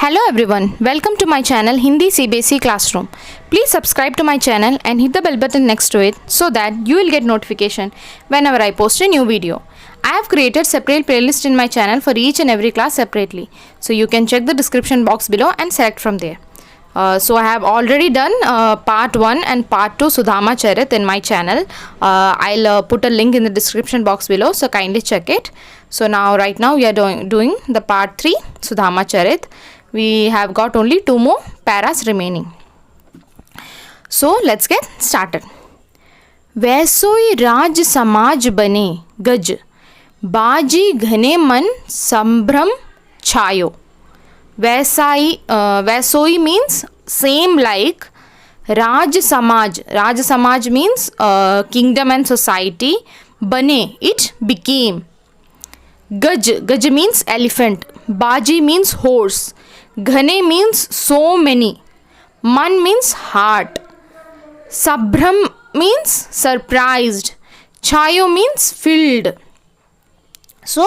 Hello everyone, welcome to my channel Hindi CBSE Classroom. Please subscribe to my channel and hit the bell button next to it so that you will get notification whenever I post a new video. I have created separate playlist in my channel for each and every class separately. So you can check the description box below and select from there. So I have already done part 1 and part 2 Sudhama Charit in my channel. I'll put a link in the description box below, so kindly check it. So right now we are doing the part 3 Sudhama Charit. We have got only 2 more paras remaining. So let's get started. वैसोई राज समाज बने गज बाजी घने मन संभ्रम छायो. वैसोई means same like. Raj Samaj means kingdom and society. Bane, it became. Gaj means elephant. Baji means horse. Ghane means so many. Man means heart. Sabhram means surprised. Chayo means filled. So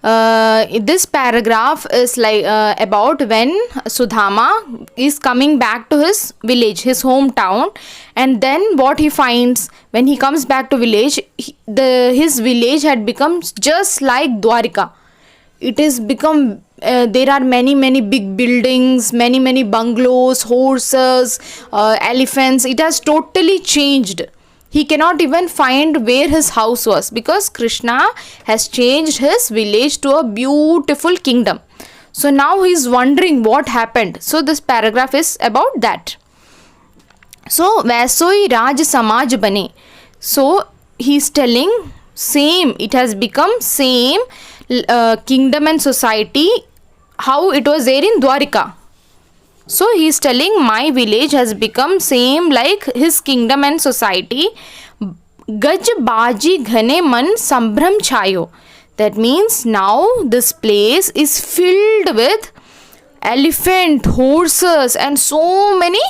this paragraph is like about when Sudhama is coming back to his village, his hometown, and then what he finds when he comes back to village, his village had become just like Dwarika. It has become there are many big buildings, many bungalows, horses, elephants. It has totally changed. He cannot even find where his house was because Krishna has changed his village to a beautiful kingdom. So now he is wondering what happened. So this paragraph is about that. So Vaisoi Raj Samaj Bane. So he is telling same, it has become same kingdom and society how it was there in Dwarika. So he is telling my village has become same like his kingdom and society. Gaj baji ghane man sambhram chayo. That means now this place is filled with elephant, horses and so many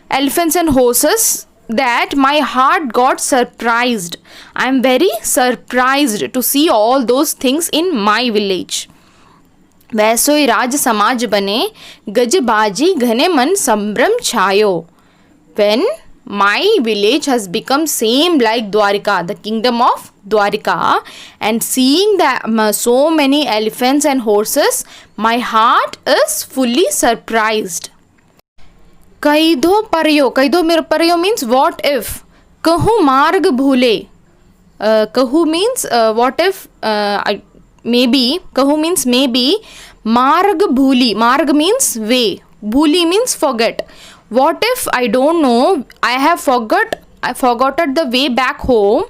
elephants and horses that my heart got surprised. I am very surprised to see all those things in my village. वैसोई राज समाज बने गज बाजी घने मन संभ्रम छायो. When my village has become same like Dwarika, the kingdom of Dwarika, and seeing that so many elephants and horses, my heart is fully surprised. Kaidho paryo means what if. Kahu marg bhule. Kahu means what if. Maybe, kahu means maybe. Marg bhuli, marg means way, bhuli means forget. What if I don't know, I forgotten the way back home,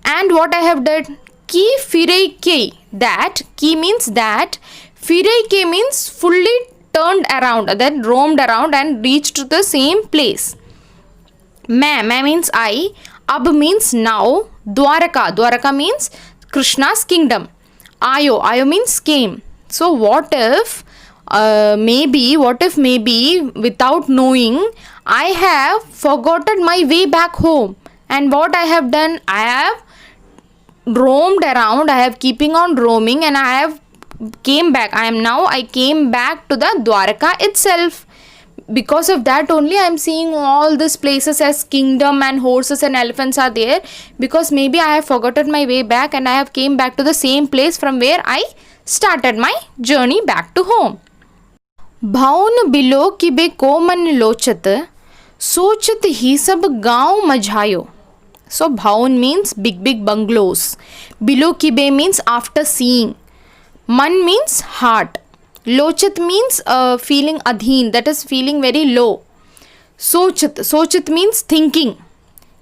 and what I have done, ki firei ke, that, ki means that, firei ke means fully turned around, then roamed around and reached to the same place. Main means I, ab means now, Dwaraka means Krishna's kingdom. Ayo means came. So what if maybe without knowing I have forgotten my way back home, and what I have done, I have roamed around, I have keeping on roaming, and I have came back. I came back to the Dwaraka itself. Because of that only I am seeing all these places as kingdom and horses and elephants are there, because maybe I have forgotten my way back and I have came back to the same place from where I started my journey back to home. भाउन बिलो किबे को मन लोचत सोचत ही सब गांव मझायो. So भाउन means big bungalows. Below kibe means after seeing. Man means heart. Lochat means feeling adhin, that is feeling very low. Sochat means thinking.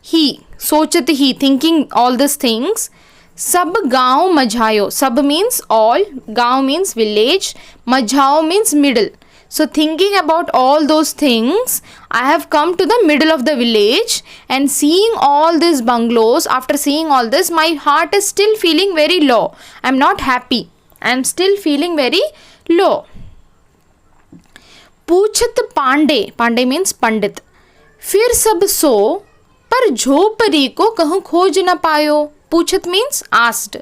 Sochat he, thinking all these things. Sab gaon majhayo. Sab means all, gaon means village, majhao means middle. So thinking about all those things, I have come to the middle of the village and seeing all these bungalows. After seeing all this, my heart is still feeling very low. I am not happy. I am still feeling very low. पूछत Pandey means पंडित. फिर सब सो पर झोपड़ी को कहूँ खोज न पायो. पूछत means asked.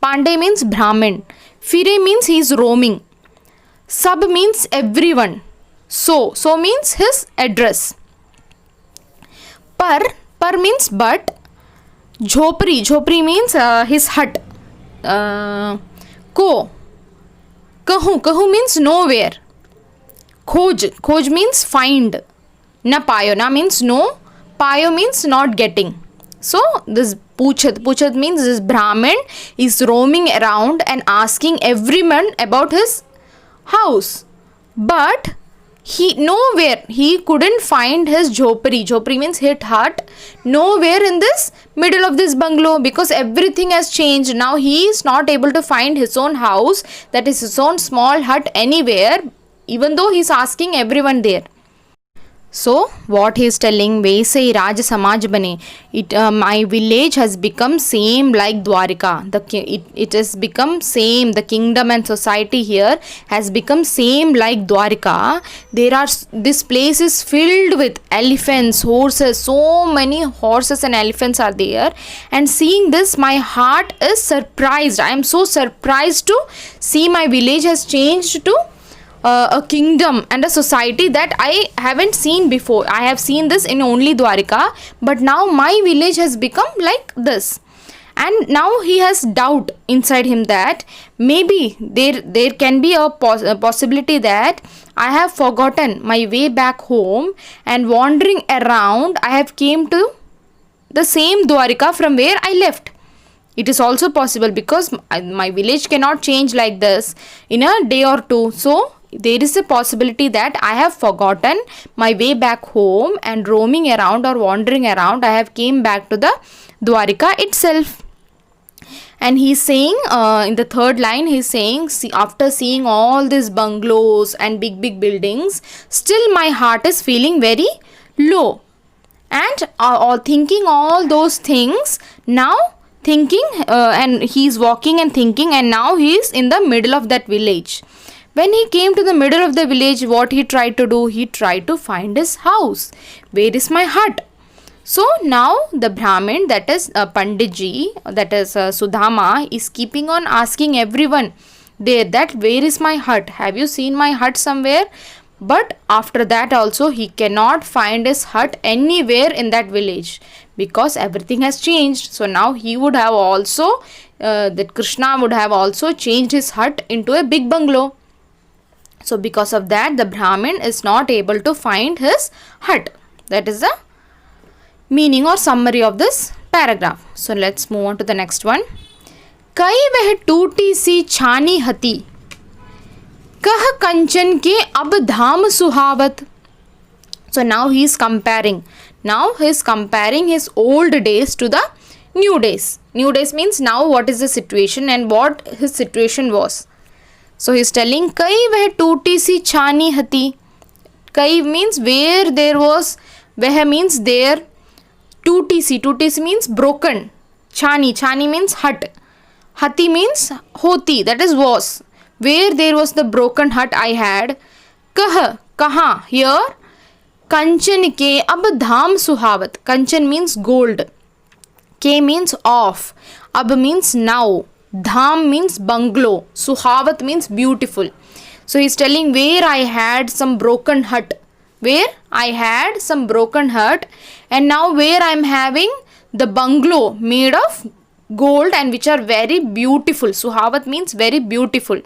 Pandey means Brahmin. Fire means he is roaming. Sab means everyone. So means his address. Par means but. Jhopri means his hut. Kahu means nowhere. Khoj means find. Na payo, na means no. Payo means not getting. So this Puchat means this Brahmin is roaming around and asking everyone about his house. But he couldn't find his jhopri means his hut, nowhere in this middle of this bungalow, because everything has changed. Now he is not able to find his own house, that is his own small hut, anywhere, even though he is asking everyone there. So what he is telling, Vesai Raj Samaj bane, my village has become same like Dwarika. It has become same. The kingdom and society here has become same like Dwarika. This place is filled with elephants, horses. So many horses and elephants are there. And seeing this, my heart is surprised. I am so surprised to see my village has changed to a kingdom and a society that I haven't seen before. I have seen this in only Dwarika, but now my village has become like this. And now he has doubt inside him that maybe there can be a possibility that I have forgotten my way back home, and wandering around I have came to the same Dwarika from where I left. It is also possible, because my village cannot change like this in a day or two. So there is a possibility that I have forgotten my way back home, and roaming around or wandering around, I have came back to the Dwarika itself. And he's saying in the third line, he's saying, after seeing all these bungalows and big buildings, still my heart is feeling very low. And thinking all those things, now thinking and he's walking and thinking, and now he's in the middle of that village. When he came to the middle of the village, what he tried to do? He tried to find his house. Where is my hut? So now the Brahmin, that is Panditji, that is Sudama, is keeping on asking everyone there that where is my hut? Have you seen my hut somewhere? But after that also he cannot find his hut anywhere in that village, because everything has changed. So now he would have also, that Krishna would have also changed his hut into a big bungalow. So because of that, the Brahmin is not able to find his hut. That is the meaning or summary of this paragraph. So let's move on to the next one. Kai veh tooti si chhani hati, kah kanchan ke ab dham suhavat. So now he is comparing. Now he is comparing his old days to the new days. New days means now what is the situation and what his situation was. So he is telling, kai veh tooti si chhani hati. Kai means where there was, veh means there. Tooti si means broken. Chhani means hut. Hati means hoti, that is was. Where there was the broken hut I had. Kaha, here. Kanchan ke ab dham suhavat. Kanchan means gold. Ke means of. Ab means now. Dham means bungalow. Suhavat means beautiful. So he is telling where I had some broken hut. Where I had some broken hut, and now where I am having the bungalow made of gold and which are very beautiful. Suhavat means very beautiful.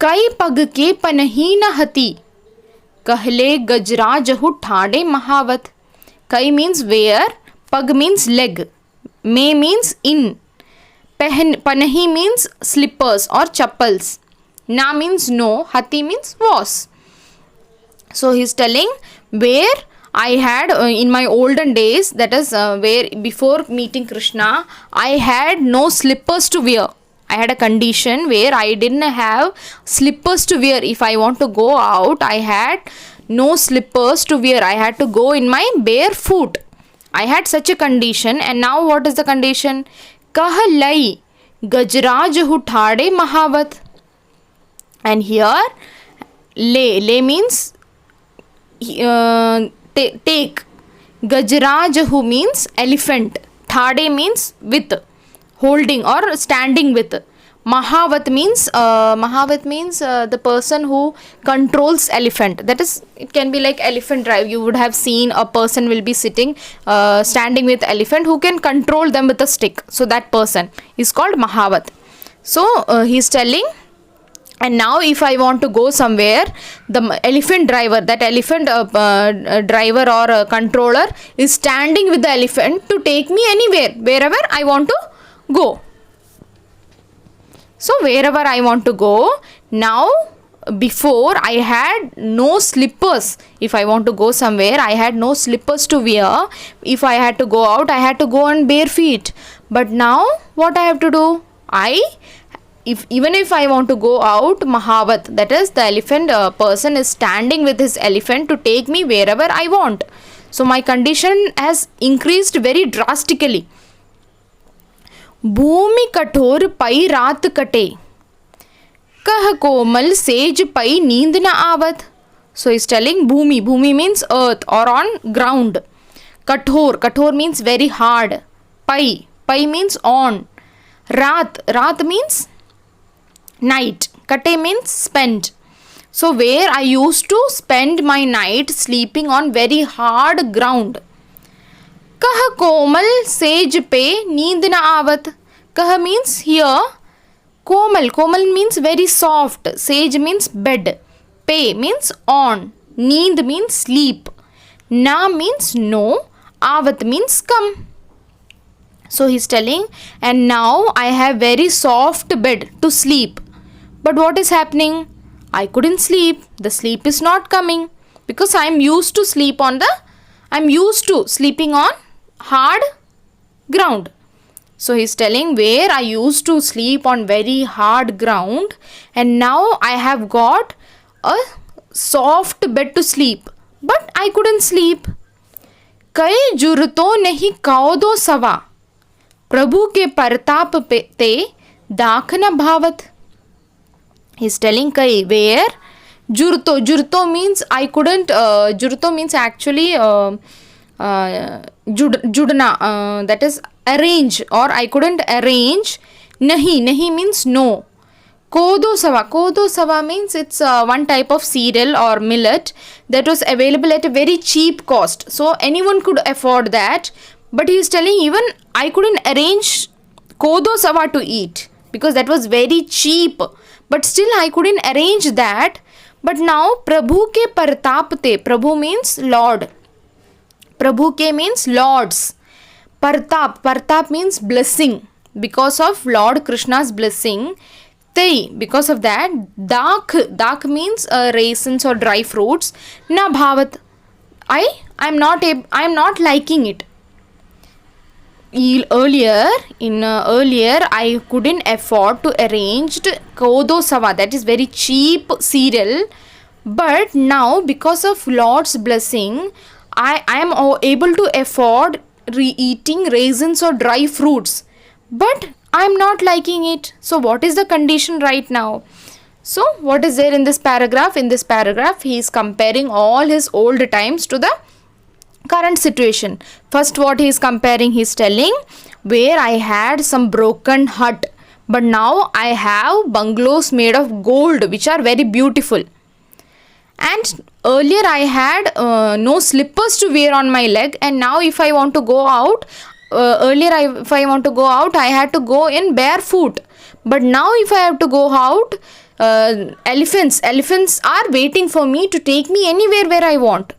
Kai pag ke panahi na hati, kahle gajrajahu thade mahavat. Kai means where, pag means leg, me means in, panahi means slippers or chappals, na means no, hati means was. So he is telling where I had in my olden days, that is where before meeting Krishna, I had no slippers to wear. I had a condition where I didn't have slippers to wear. If I want to go out, I had no slippers to wear. I had to go in my bare foot. I had such a condition, and now what is the condition? Kah lai gajraj huthade mahavat. And here le means take. Gajrajahu means elephant. Thade means with, holding or standing with. Mahavat means the person who controls elephant. That is, it can be like elephant drive. You would have seen a person will be sitting, standing with elephant who can control them with a stick. So that person is called Mahavat. So he's telling, and now if I want to go somewhere, the elephant driver, that elephant driver or controller is standing with the elephant to take me anywhere, wherever I want to go. So wherever I want to go, now before I had no slippers. If I want to go somewhere, I had no slippers to wear. If I had to go out, I had to go on bare feet. But now what I have to do? Even if I want to go out, Mahavat, that is the elephant person is standing with his elephant to take me wherever I want. So my condition has increased very drastically. भूमि कठोर पई रात कटे, कह कोमल says पई नींद न आवत. So he's telling bhumi means earth or on ground. Kathor means very hard. Pai means on. Raat means night. Kate means spend. So where I used to spend my night sleeping on very hard ground. Kah komal sej pe neend na avat. Kah means here. Komal means very soft. Sej means bed. Pe means on. Neend means sleep. Na means no. Avat means come. So he's telling, and now I have very soft bed to sleep. But what is happening? I couldn't sleep. The sleep is not coming because I'm used to sleeping on hard ground. So he's telling, where I used to sleep on very hard ground, and now I have got a soft bed to sleep, but I couldn't sleep. कई जुरतो नहीं काओ दो सवा, प्रभु के परताप ते दाख न भावत. He's telling कई, where jurto means I couldn't, jurto means actually judna, that is arrange, or I couldn't arrange. Nahi means no. Kodo sava means it's one type of cereal or millet that was available at a very cheap cost, so anyone could afford that. But he is telling, even I couldn't arrange kodo sava to eat because that was very cheap, but still I couldn't arrange that. But now Prabhu ke partap te, Prabhu means Lord, Prabhu ke means Lord's, Partap means blessing, because of Lord Krishna's blessing. Te, because of that. Dak means raisins or dry fruits. Na bhavat, I'm not liking it. Earlier I couldn't afford to arrange kodo sava, that is very cheap cereal. But now because of Lord's blessing, I am able to afford eating raisins or dry fruits, but I am not liking it. So what is the condition right now? So what is there in this paragraph? In this paragraph, he is comparing all his old times to the current situation. First, what he is comparing, he is telling, where I had some broken hut, but now I have bungalows made of gold, which are very beautiful. And earlier I had no slippers to wear on my leg, and now if I want to go out, if I want to go out, I had to go in barefoot. But now if I have to go out, elephants are waiting for me to take me anywhere where I want.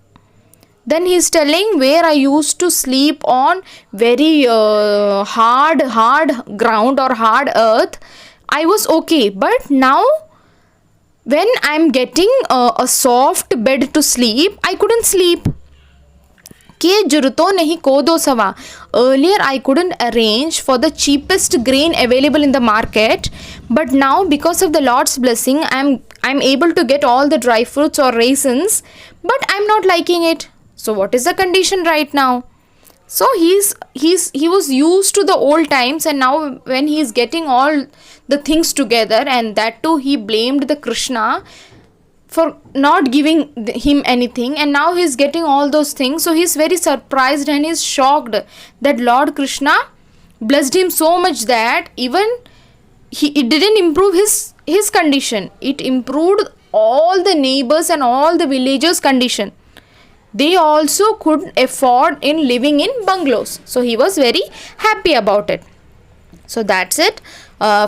Then he is telling, where I used to sleep on very hard ground or hard earth, I was okay. But now when I am getting a soft bed to sleep, I couldn't sleep. Ke juruto nahi kodo sava. Earlier I couldn't arrange for the cheapest grain available in the market, but now because of the Lord's blessing, I'm able to get all the dry fruits or raisins, but I'm not liking it. So what is the condition right now? So he was used to the old times, and now when he is getting all the things together, and that too he blamed the Krishna for not giving him anything, and now he is getting all those things. So he is very surprised and he is shocked that Lord Krishna blessed him so much that even it didn't improve his condition, it improved all the neighbors and all the villagers condition. They also could afford in living in bungalows, so he was very happy about it. So that's it.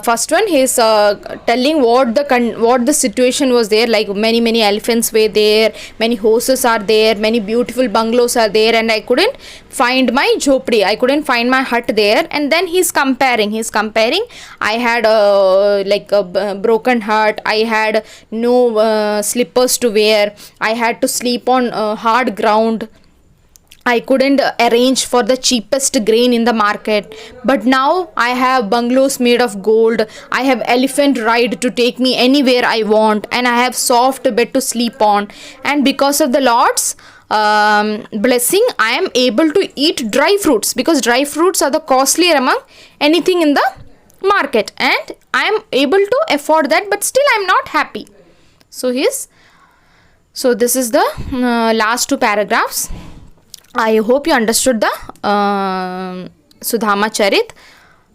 First one, he's telling what the situation was there, like many elephants were there, many horses are there, many beautiful bungalows are there, and I couldn't find my jhopdi, I couldn't find my hut there. And then he's comparing, I had a broken hut, I had no slippers to wear, I had to sleep on hard ground, I couldn't arrange for the cheapest grain in the market. But now I have bungalows made of gold. I have elephant ride to take me anywhere I want, and I have soft bed to sleep on. And because of the Lord's blessing, I am able to eat dry fruits, because dry fruits are the costlier among anything in the market, and I am able to afford that. But still, I am not happy. So this is the last two paragraphs. I hope you understood the Sudhama Charit.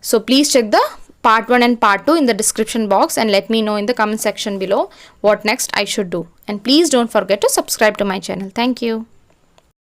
So please check the part 1 and part 2 in the description box, and let me know in the comment section below what next I should do. And please don't forget to subscribe to my channel. Thank you.